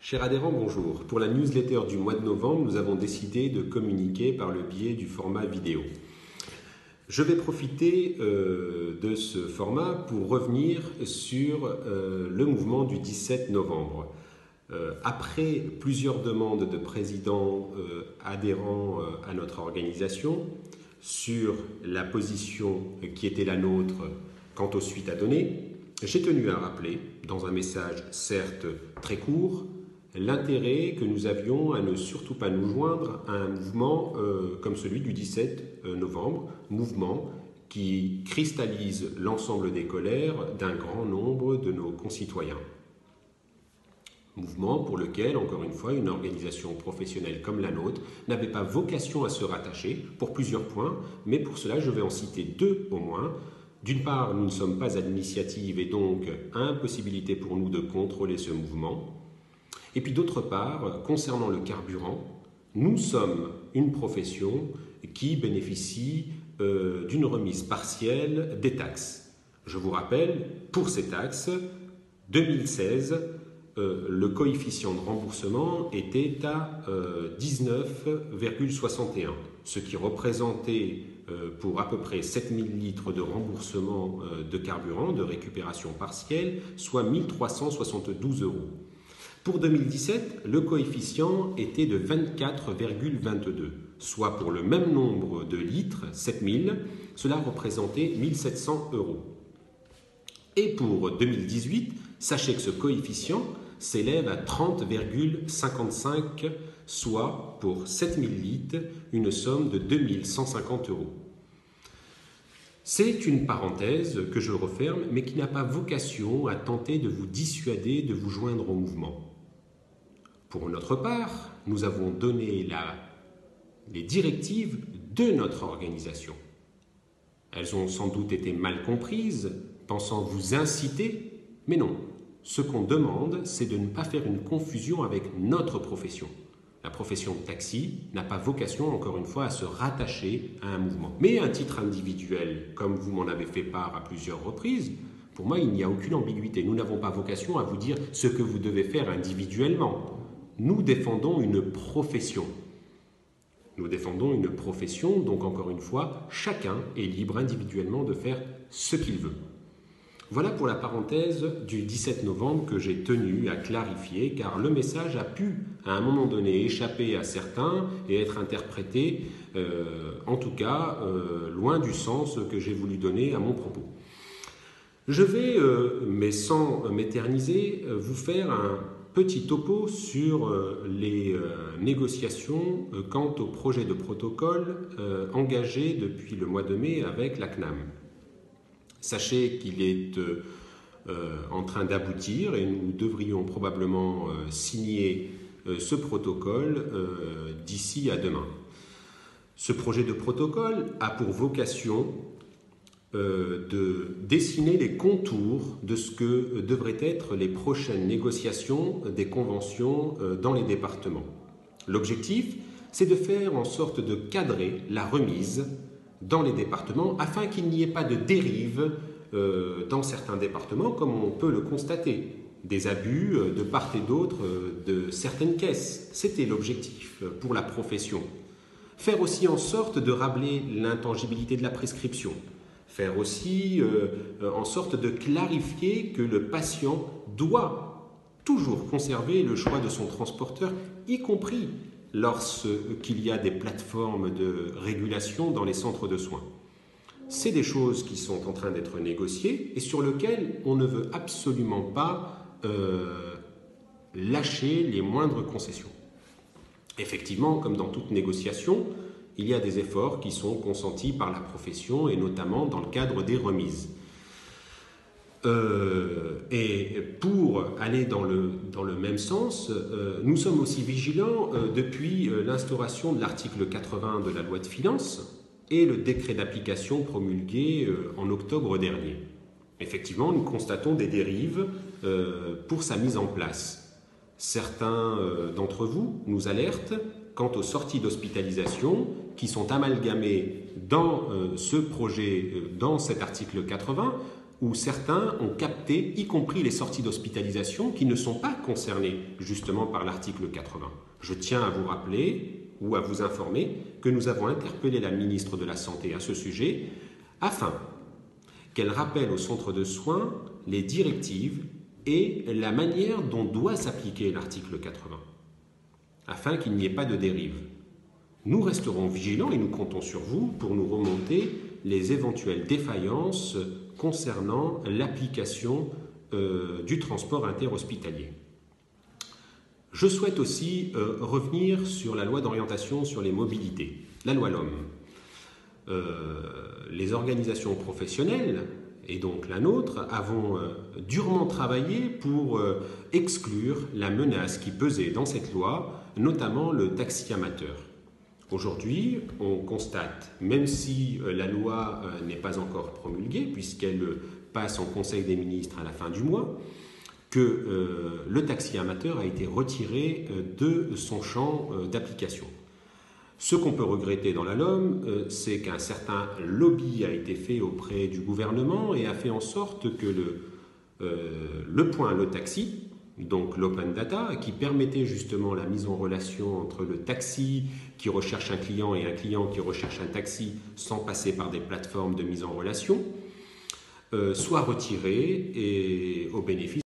Chers adhérents, bonjour. Pour la newsletter du mois de novembre, nous avons décidé de communiquer par le biais du format vidéo. Je vais profiter de ce format pour revenir sur le mouvement du 17 novembre. Après plusieurs demandes de présidents adhérents à notre organisation sur la position qui était la nôtre quant aux suites à donner, j'ai tenu à rappeler, dans un message certes très court, l'intérêt que nous avions à ne surtout pas nous joindre à un mouvement comme celui du 17 novembre, mouvement qui cristallise l'ensemble des colères d'un grand nombre de nos concitoyens. Mouvement pour lequel, encore une fois, une organisation professionnelle comme la nôtre n'avait pas vocation à se rattacher pour plusieurs points, mais pour cela je vais en citer deux au moins. D'une part, nous ne sommes pas à l'initiative et donc impossibilité pour nous de contrôler ce mouvement. Et puis d'autre part, concernant le carburant, nous sommes une profession qui bénéficie d'une remise partielle des taxes. Je vous rappelle, pour ces taxes, 2016, le coefficient de remboursement était à 19,61, ce qui représentait pour à peu près 7000 litres de remboursement de carburant, de récupération partielle, soit 1372 €. Pour 2017, le coefficient était de 24,22, soit pour le même nombre de litres, 7000, cela représentait 1700 €. Et pour 2018, sachez que ce coefficient s'élève à 30,55, soit pour 7000 litres, une somme de 2150 €. C'est une parenthèse que je referme, mais qui n'a pas vocation à tenter de vous dissuader de vous joindre au mouvement. Pour notre part, nous avons donné les directives de notre organisation. Elles ont sans doute été mal comprises, pensant vous inciter, mais non. Ce qu'on demande, c'est de ne pas faire une confusion avec notre profession. La profession de taxi n'a pas vocation, encore une fois, à se rattacher à un mouvement. Mais un titre individuel, comme vous m'en avez fait part à plusieurs reprises, pour moi, il n'y a aucune ambiguïté. Nous n'avons pas vocation à vous dire ce que vous devez faire individuellement. Nous défendons une profession. Nous défendons une profession, donc encore une fois, chacun est libre individuellement de faire ce qu'il veut. Voilà pour la parenthèse du 17 novembre que j'ai tenu à clarifier, car le message a pu, à un moment donné, échapper à certains et être interprété, en tout cas, loin du sens que j'ai voulu donner à mon propos. Je vais, mais sans m'éterniser, vous faire un petit topo sur les négociations quant au projet de protocole engagé depuis le mois de mai avec la CNAM. Sachez qu'il est en train d'aboutir et nous devrions probablement signer ce protocole d'ici à demain. Ce projet de protocole a pour vocation de dessiner les contours de ce que devraient être les prochaines négociations des conventions dans les départements. L'objectif, c'est de faire en sorte de cadrer la remise dans les départements afin qu'il n'y ait pas de dérive dans certains départements comme on peut le constater, des abus de part et d'autre de certaines caisses. C'était l'objectif pour la profession. Faire aussi en sorte de ramener l'intangibilité de la prescription. Faire aussi en sorte de clarifier que le patient doit toujours conserver le choix de son transporteur, y compris lorsqu'il y a des plateformes de régulation dans les centres de soins. C'est des choses qui sont en train d'être négociées et sur lesquelles on ne veut absolument pas lâcher les moindres concessions. Effectivement, comme dans toute négociation, il y a des efforts qui sont consentis par la profession et notamment dans le cadre des remises. Et pour aller dans le même sens, nous sommes aussi vigilants depuis l'instauration de l'article 80 de la loi de finances et le décret d'application promulgué en octobre dernier. Effectivement, nous constatons des dérives pour sa mise en place. Certains d'entre vous nous alertent quant aux sorties d'hospitalisation qui sont amalgamées dans ce projet, dans cet article 80, où certains ont capté, y compris les sorties d'hospitalisation, qui ne sont pas concernées justement par l'article 80. Je tiens à vous rappeler ou à vous informer que nous avons interpellé la ministre de la Santé à ce sujet afin qu'elle rappelle au centre de soins les directives et la manière dont doit s'appliquer l'article 80, afin qu'il n'y ait pas de dérive. Nous resterons vigilants et nous comptons sur vous pour nous remonter les éventuelles défaillances concernant l'application du transport interhospitalier. Je souhaite aussi revenir sur la loi d'orientation sur les mobilités, la loi LOM. Les organisations professionnelles, et donc la nôtre, avons durement travaillé pour exclure la menace qui pesait dans cette loi, notamment le taxi amateur. Aujourd'hui, on constate, même si la loi n'est pas encore promulguée, puisqu'elle passe en Conseil des ministres à la fin du mois, que le taxi amateur a été retiré de son champ d'application. Ce qu'on peut regretter dans la LOM, c'est qu'un certain lobby a été fait auprès du gouvernement et a fait en sorte que le point le taxi, donc l'open data, qui permettait justement la mise en relation entre le taxi qui recherche un client et un client qui recherche un taxi sans passer par des plateformes de mise en relation, soit retiré et au bénéfice